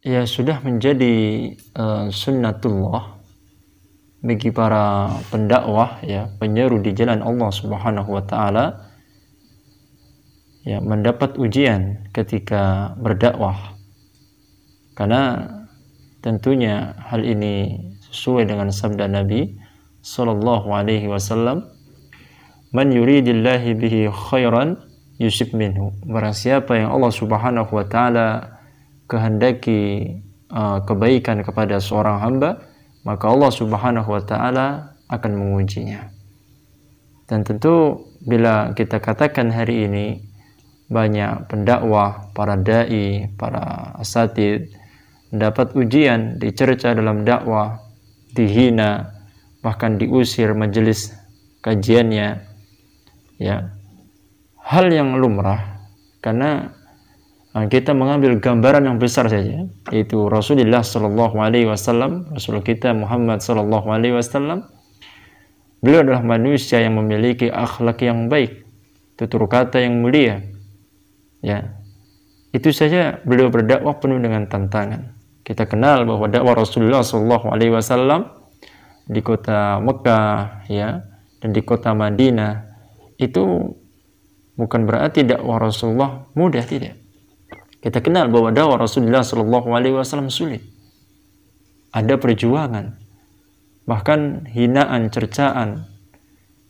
ya sudah menjadi sunnatullah bagi para pendakwah, ya, penyeru di jalan Allah Subhanahu wa taala, ya, mendapat ujian ketika berdakwah. Karena tentunya hal ini sesuai dengan sabda Nabi sallallahu alaihi wasallam, "Man yuridillahi bihi khairan yusib minhu." Barang siapa yang Allah Subhanahu wa taala kehendaki kebaikan kepada seorang hamba, maka Allah Subhanahu wa taala akan mengujinya. Dan tentu bila kita katakan hari ini banyak pendakwah, para dai, para asatid mendapat ujian, dicerca dalam dakwah, dihina, bahkan diusir majelis kajiannya, ya, hal yang lumrah. Karena kita mengambil gambaran yang besar saja, yaitu Rasulullah sallallahu alaihi wasallam, Rasul kita Muhammad sallallahu alaihi wasallam. Beliau adalah manusia yang memiliki akhlak yang baik, tutur kata yang mulia. Ya. Itu saja beliau berdakwah penuh dengan tantangan. Kita kenal bahwa dakwah Rasulullah sallallahu alaihi wasallam di kota Mekah, ya, dan di kota Madinah itu bukan berarti dakwah Rasulullah mudah, tidak. Kita kenal bahwa dakwah Rasulullah sallallahu alaihi wasallam sulit. Ada perjuangan, bahkan hinaan, cercaan,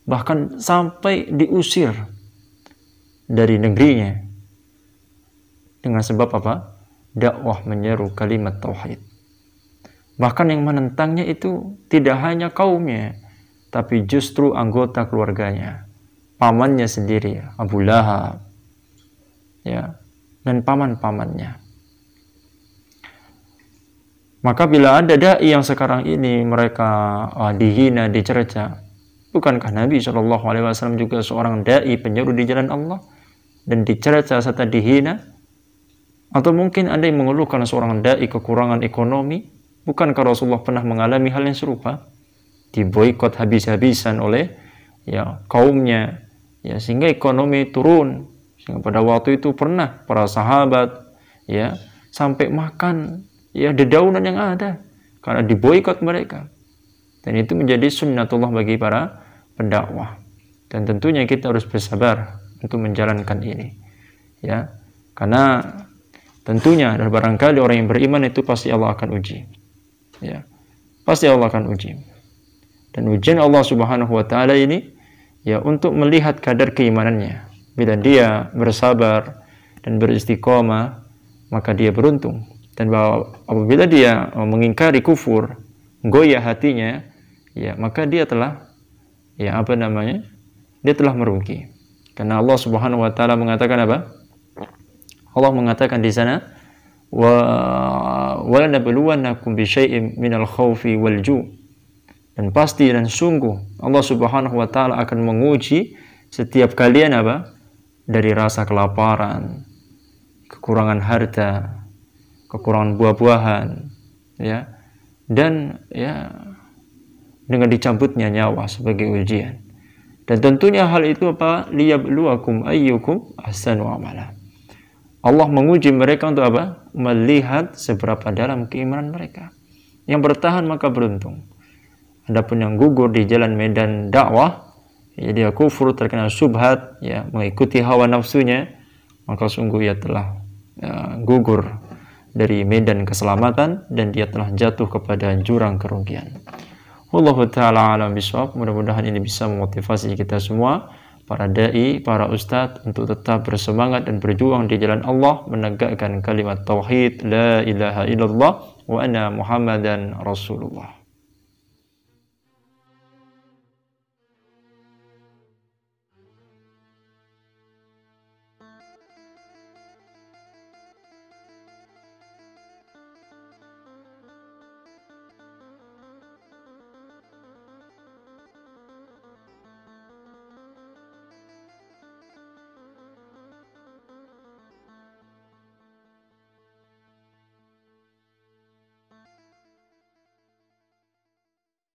bahkan sampai diusir dari negerinya. Dengan sebab apa? Dakwah menyeru kalimat tauhid. Bahkan yang menentangnya itu tidak hanya kaumnya, tapi justru anggota keluarganya, pamannya sendiri, Abu Lahab, ya, dan paman-pamannya. Maka bila ada dai yang sekarang ini mereka dihina, dicerca, bukankah Nabi Shallallahu Alaihi Wasallam juga seorang dai penyeru di jalan Allah dan dicerca serta dihina? Atau mungkin ada yang mengeluhkan seorang dai kekurangan ekonomi? Bukankah Rasulullah pernah mengalami hal yang serupa? Diboikot habis-habisan oleh, ya, kaumnya, ya, sehingga ekonomi turun. Sehingga pada waktu itu pernah para sahabat, ya, sampai makan, ya, dedaunan yang ada karena diboikot mereka. Dan itu menjadi sunnatullah bagi para pendakwah. Dan tentunya kita harus bersabar untuk menjalankan ini, ya, karena tentunya dan barangkali orang yang beriman itu pasti Allah akan uji, ya, pasti Allah akan uji. Dan ujian Allah Subhanahu wa taala ini, ya, untuk melihat kadar keimanannya. Bila dia bersabar dan beristiqomah, maka dia beruntung. Dan bahwa apabila dia mengingkari kufur, goyah hatinya, ya, maka dia telah, ya, dia telah merugi. Karena Allah Subhanahu wa taala mengatakan apa? Allah mengatakan di sana, wa lanabluwannakum bisyai'in minal khaufi wal ju'. Dan pasti dan sungguh Allah Subhanahu wa taala akan menguji setiap kalian apa? Dari rasa kelaparan, kekurangan harta, kekurangan buah-buahan, ya, dan, ya, dengan dicabutnya nyawa sebagai ujian. Dan tentunya hal itu apa? Liyabluwakum ayyukum ahsanu amala. Allah menguji mereka untuk apa? Melihat seberapa dalam keimanan mereka. Yang bertahan maka beruntung. Adapun yang gugur di jalan medan dakwah, ya, dia kufur, terkena syubhat, ya, mengikuti hawa nafsunya, maka sungguh ia telah, ya, gugur dari medan keselamatan dan dia telah jatuh kepada jurang kerugian. Wallahu ta'ala alam bisawab. Mudah-mudahan ini bisa memotivasi kita semua, para dai, para ustadz, untuk tetap bersemangat dan berjuang di jalan Allah, menegakkan kalimat tauhid la ilaha illallah wa anna Muhammadan Rasulullah.